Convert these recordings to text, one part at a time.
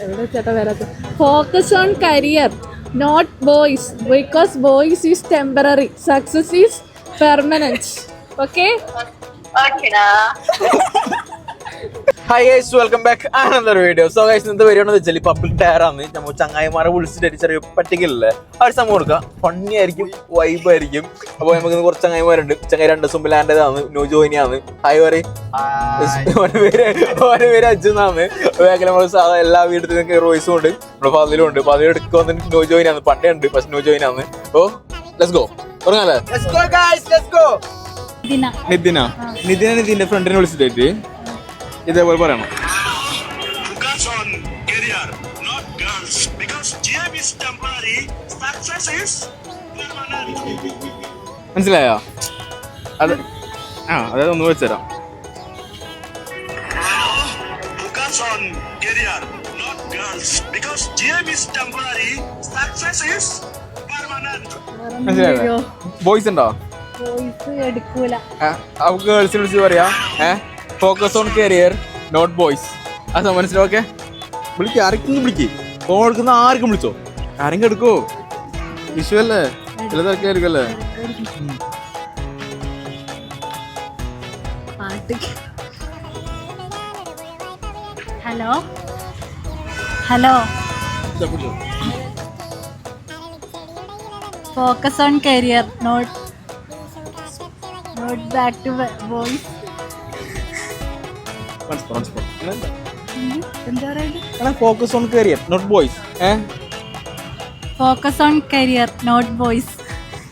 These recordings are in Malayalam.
എവിടെ ചേട്ടാ വരാത്ത? Focus on career not boys because boys is temporary success is permanent. Okay. Hi guys, welcome back another video. So guys, ഇന്നത്തെ വീഡിയോ എന്ന് വെച്ചാൽ പബ്ലിക് ടയറാന്ന് നമ്മൾ ചങ്ങായിമാരെ വിളിച്ചിട്ട് ചെറിയ പറ്റിക്കില്ലേ ആ ഒരു സംഭവം കൊടുക്കുക. ഫണ്ണി ആയിരിക്കും, വൈബ് ആയിരിക്കും. അപ്പോൾ നമുക്ക് കുറച്ച് ചങ്ങായിമാരുണ്ട്. ചങ്ങായി 2 ദിവസം മുമ്പ് ലാൻഡേതാണ്, ന്യൂ ജോയിനാണ്. ഹായ് പറയും. ഓരോ പേര് അച്ഛനാണ്. ബാക്കിൽ നമ്മൾ എല്ലാ വീട്ടിൽ നിങ്ങൾക്ക് റോയ്സും ഉണ്ട്, നമ്മുടെ ഫാദിലും ഉണ്ട്. അപ്പോൾ അതിൽ എടുക്കുക ന്യൂ ജോയിനാണ്. പണ്ടേ ഉണ്ട്, പക്ഷെ ന്യൂ ജോയിനാണ്. Oh let's go. തുടങ്ങാല്ലേ? നിതിന്റെ ഫ്രണ്ടിനെ വിളിച്ചിട്ട് ഇതേപോലെ പറയണം. മനസ്സിലായോ? അത് അതായത് ഒന്ന് വെച്ചുതരാം. മനസ്സിലായോ? ബോയ്സ് ഉണ്ടോ? ഗേൾസിനെ വിളിച്ച് പറയാ focus on career not boys. അത് മനസ്സിലാക്കെ വിളിക്കുക. ആർക്കും വിളിക്ക്. ഫോൺ എടുക്കുന്ന ആർക്കും വിളിച്ചോ. ആരെങ്കിലും എടുക്കോ? ഇഷ്യൂ അല്ലേ? ചില തിരക്കായിരിക്കും അല്ലേ? Hello hello, focus on career not back to boys. Focus on career not boys. Focus on career not boys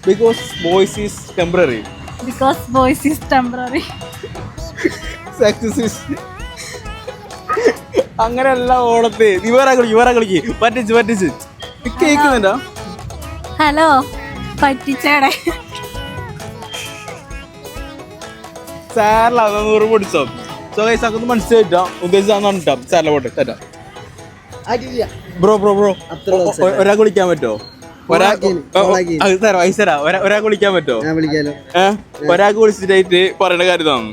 because boys is temporary. Success is. അങ്ങനെയല്ല ഓണത്തെ. ഇവരാ കളിക്ക്. പറ്റിച്ച് കേൾക്കുന്നുണ്ടോ? ഹലോ, പറ്റിച്ചേടെ സാറില 100 പൊടിച്ചോ. സോ ഗൈസ്, അതൊന്ന് മനസ്സിലായിട്ടാ ഉദ്ദേശിച്ചാ സാറിലെ പോട്ടെ തരാ. ബ്രോ ഒരാൾക്ക് വിളിക്കാൻ പറ്റുമോ? ഒരാൾക്ക് വിളിക്കാൻ പറ്റുമോ? ഒരാൾക്ക് വിളിച്ചിട്ടായിട്ട് പറയേണ്ട കാര്യം ഇതാണ്.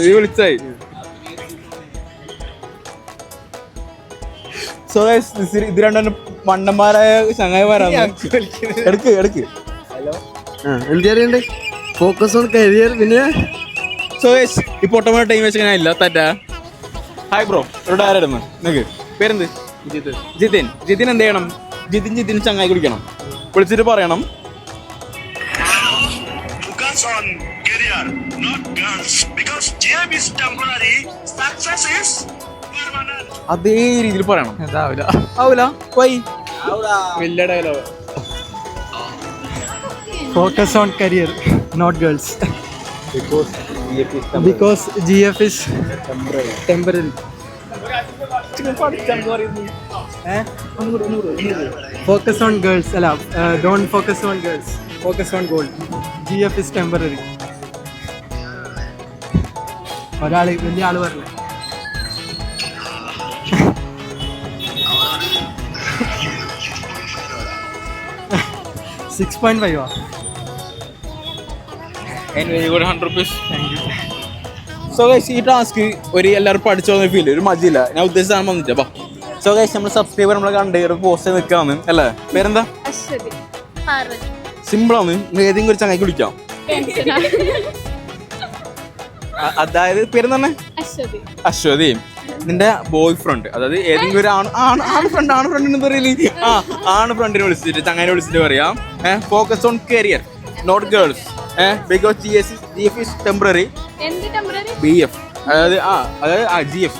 നീ വിളിച്ചായി. സോ ഗൈസ്, ഇത് രണ്ടും മണ്ണന്മാരായ ചങ്ങായിമാരാണ്. എടുക്ക്. എന്ത് ഫോക്കസ് ഓൺ കരിയർ. പിന്നെ സോ ഗൈസ്, ഈ പൊട്ടമായ ടൈം വെച്ച് ഞാൻ ഇല്ല തറ്റാ. ഹായ് ബ്രോ, ഇവിടെ ആരായിരുന്നു നിനക്ക്? പേരെന്ത്? ജിതിൻ എന്ത് ചെയ്യണം? ജിതിൻ ചങ്ങായി കുടിക്കണം. വിളിച്ചിട്ട് പറയണം അതേ രീതിയിൽ പറയണം. ആവൂല വൈ വലിയ dialogue. Focus on career not girls because GF is temporary. Focus on girls. Don't focus on girls. Focus on gold. GF is temporary. ഒരാൾ വലിയ ആള് പറഞ്ഞേ. $6.5. സോ ഗൈസ്, ഈ ടാസ്ക് ഒരു എല്ലാവരും പഠിച്ചോന്ന് ഫീൽ ഒരു മജില്ല. ഞാൻ ഉദ്ദേശിച്ചാണ് വന്നിട്ട്. സോ ഗൈസ്, നമ്മൾ സബ്സ്ക്രൈബർ നമ്മളെ കണ്ട് പോസ്റ്റ് നിൽക്കാന്ന് അല്ലേ? പേരെന്താ? സിമ്പിളാണ്. ഏതെങ്കിലും ഒരു ചങ്ങായിക്ക് വിളിക്കാം. അതായത് പേരെന്താണ്? അശ്വതി. നിന്റെ ബോയ് ഫ്രണ്ട്, അതായത് ഏതെങ്കിലും ഒരു ആണ് ഫ്രണ്ട് എന്ന് പറയില്ലേ? ആണ് ഫ്രണ്ടിനെ വിളിച്ചിട്ട് ചങ്ങായിനെ വിളിച്ചിട്ട് പറയാം focus on career not girls because GF is temporary. BF അതായത് GF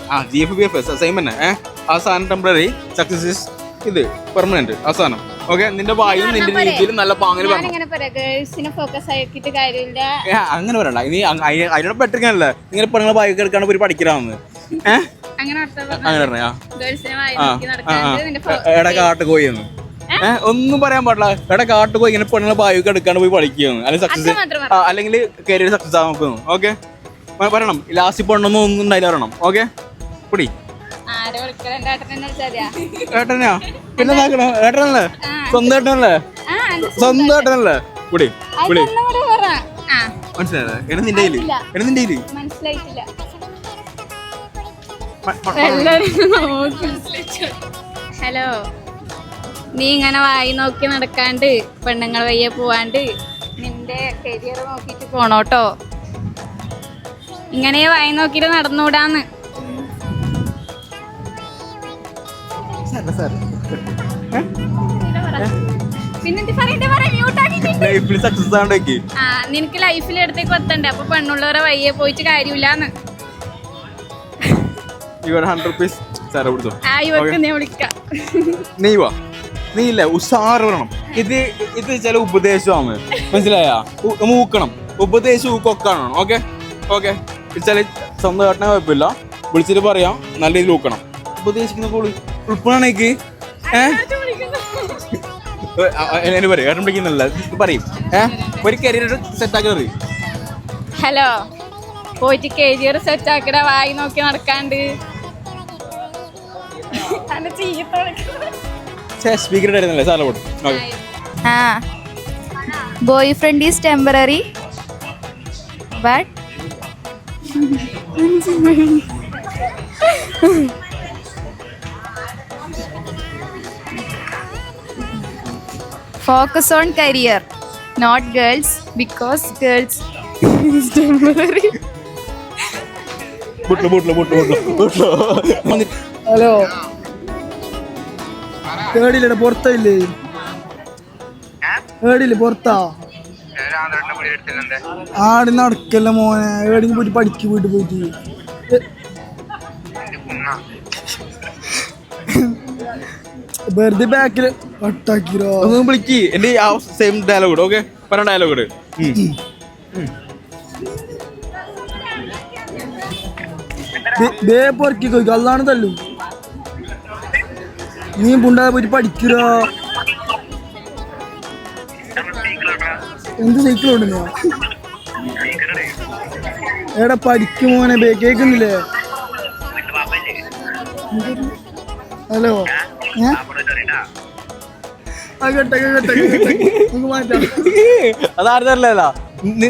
BF സെയിം തന്നെ. ആ സാധനം ടെമ്പററി, സക്സസ് ഈസ് ഇത് പെർമനന്റ്. ആ സാധനം ഓക്കെ. നിന്റെ വായും നിന്റെ രീതിയിൽ നല്ല പാങ്ങിൽ പറഞ്ഞു. അങ്ങനെ പറയണ്ട. ഇനി അതിനോട് പെട്ടിരിക്കാനല്ലേ ഇങ്ങനെ പെണ്ണുങ്ങളെ വായി എടുക്കാണ്ട് പോയി പഠിക്കലാന്ന്. അങ്ങനെ പറഞ്ഞാ എടാ കാട്ടുകോയിന്ന് ഒന്നും പറയാൻ പാടില്ല. എടാ കാട്ടുകോയി ഇങ്ങനെ പെണ്ണുങ്ങളെ വായുക്ക് എടുക്കാണ്ട് പോയി പഠിക്കുന്നു. അല്ലെങ്കിൽ സക്സസ് അല്ലെങ്കിൽ കരിയർ സക്സസ് ആകാൻ നോക്കുന്നു. ഓക്കെ പറയണം. ലാസ്റ്റ് പെണ്ണൊന്നും ഒന്നും ഉണ്ടായില്ല പറയണം. ഓക്കെ പിടി. ഏട്ടനാ പിന്നെ ഏട്ടനല്ലേ? സ്വന്തം ഏട്ടനല്ലേ? പിടി. മനസ്സിലായോ? എടാ നിന്റെ കയ്യില് എടാ നിന്റെ കയ്യില് മനസ്സിലായിട്ടില്ല. ഹലോ, നീ ഇങ്ങനെ വായി നോക്കി നടക്കാണ്ട് പെണ്ണുങ്ങൾ വയ്യെ പോവാണ്ട് നിന്റെ കരിയർ നോക്കിട്ട് പോണോട്ടോ. ഇങ്ങനെ വായി നോക്കിട്ട് നടന്നുകൂടാന്ന്. നിനക്ക് ലൈഫിൽ എടുത്തേക്ക് എത്തണ്ടേ, അപ്പൊ പെണ്ണുള്ളവരെ വയ്യെ പോയിട്ട് കാര്യമില്ലാന്ന്. നീ ഇല്ല ഉഷാറ് പറയണം. ഇത് ചില ഉപദേശമാണ്, മനസ്സിലായ? മൂക്കണം, ഉപദേശം ഊക്കൊക്കാണ്. Okay okay. ചില സ്വന്തം കേട്ടന കുഴപ്പമില്ല, വിളിച്ചിട്ട് പറയാം, നല്ല രീതിയിൽ ഊക്കണം. ഉപദേശിക്കുന്ന കോള് ഉൾപ്പെടാണേക്ക് പറയും, ഏട്ടൻ വിളിക്കുന്നില്ല പറയും. ഒരു കരിയർ സെറ്റ് ആക്കി. ഹലോ, പോയിട്ട് കരിയർ സെറ്റ് ആക്കട, വായി നോക്കി നടക്കാണ്ട്. Boyfriend is temporary, but focus on career, not girls, because girls is temporary. Hello, ഏടിയില്ലേ പുറത്തില്ലേ? ഏടിയില്ലേ പുറത്താ? ആടി നടക്കല്ല മോനെ, ഏടി പോയിട്ട് പഠിക്ക്, വീട്ടിൽ പോയിട്ട്. വെറുതെ ബാക്കില് കട്ടാക്കിരോ. വിളിക്ക് എന്റെ ആ സെയിം ഡയലോഗ്. ഓക്കെ, പറഞ്ഞ ഡയലോഗ്. പൊറക്കി അല്ലാണ് തല്ലു. നീ പുണ്ടാതെ പോയിട്ട് പഠിക്കരോ. എന്ത് സൈക്കിളുണ്ട്? എടാ പഠിക്കും മോനെ, കേക്കുന്നില്ലേ? ഹലോ, അതാർന്നല്ല.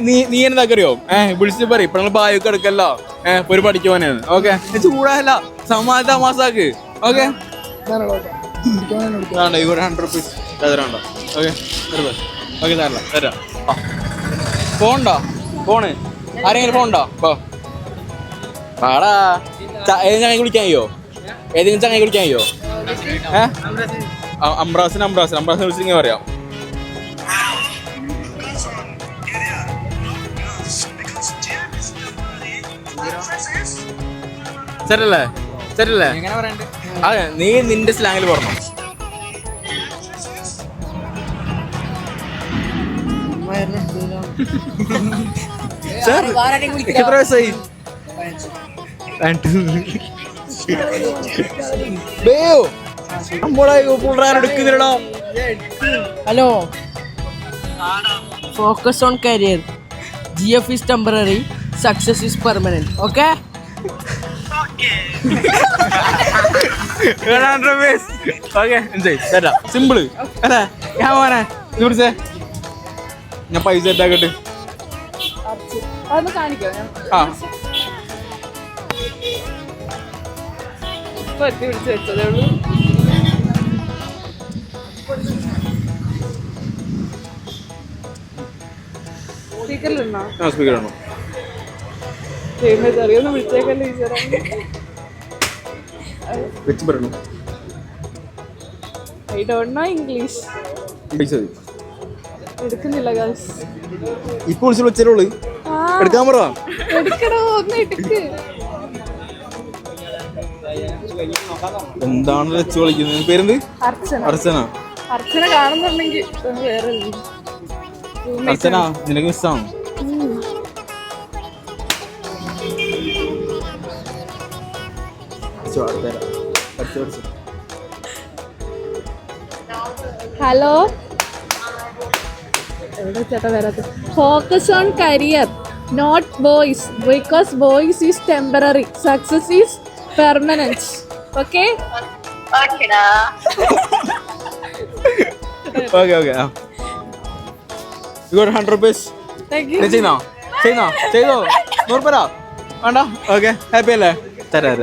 നീ എന്താക്കറിയോ? വിളിച്ചിട്ട് പറയും, ഇപ്പൊ ഞങ്ങൾ ബായൊക്കെ എടുക്കല്ലോ, ഒരു പഠിക്കുവാനാണ്. ഓക്കെ, ചൂടാല്ല, തമാസാക്ക്. ഓക്കെ, 100 rupees തരാണ്ടോ? ഓക്കെ ഓക്കെ, തരാം. ഫോണുണ്ടോ? ഫോണ് ആരെങ്കിലും ഫോണുണ്ടോ? പാടാ. ഏതെങ്കിലും ചങ്ങായി വിളിക്കാൻ കഴിയോ? ഏതെങ്കിലും ചങ്ങായി വിളിക്കാൻ കഴിയോ? അംബ്രാസിനെ വിളിച്ചിങ്ങനെ പറയാം. ശരിയല്ലേ? അതെ, നീ നിന്റെ സ്ലാങ്ങിൽ പറഞ്ഞു. എത്ര വയസ്സായി? Hello. Focus on career. GF is temporary. Success is permanent. Okay? Simple അല്ലേ? ഞാൻ പോനെ കുറിച്ച് ഞാൻ പൈസ ഇട്ടാക്കട്ടെ. ആ വിളിച്ചു വെച്ചതേ ഉള്ളൂ. സ്പീക്കറിലുണ്ടോ? ആ സ്പീക്കറാണോ? അറിയൊന്ന് വിളിച്ചേക്കല്ലേ ടീച്ചറെ. വെച്ച് പറയണു. I don't know English. എടുക്കുന്നില്ല ഗായ്സ്. ഇപ്പൊ വിളിച്ചു വെച്ചോളൂ. എടുക്കാൻ പറ. എടുക്കണോ? ഒന്ന് എടുക്ക്. എന്താണ് വെച്ച് വിളിക്കുന്നത്? പേരെന്ത്? അർച്ചന. അർച്ചന കാണുന്നുണ്ടെങ്കിൽ വേറെ അർച്ചന, നിനക്ക് മിസ്സാണ്. ഹലോ, എവിടെ ചേട്ടാ വരാത്ത? Focus on career, not boys, because boys is temporary, success is permanent. Okay okay. You got 100 rupees. Thank you. ചെയ്യുന്നോ? ചെയ്യുന്നോ? ചെയ്തോ? 100 വേണ്ട? ഓക്കെ, ഹാപ്പി അല്ലേ? തരാ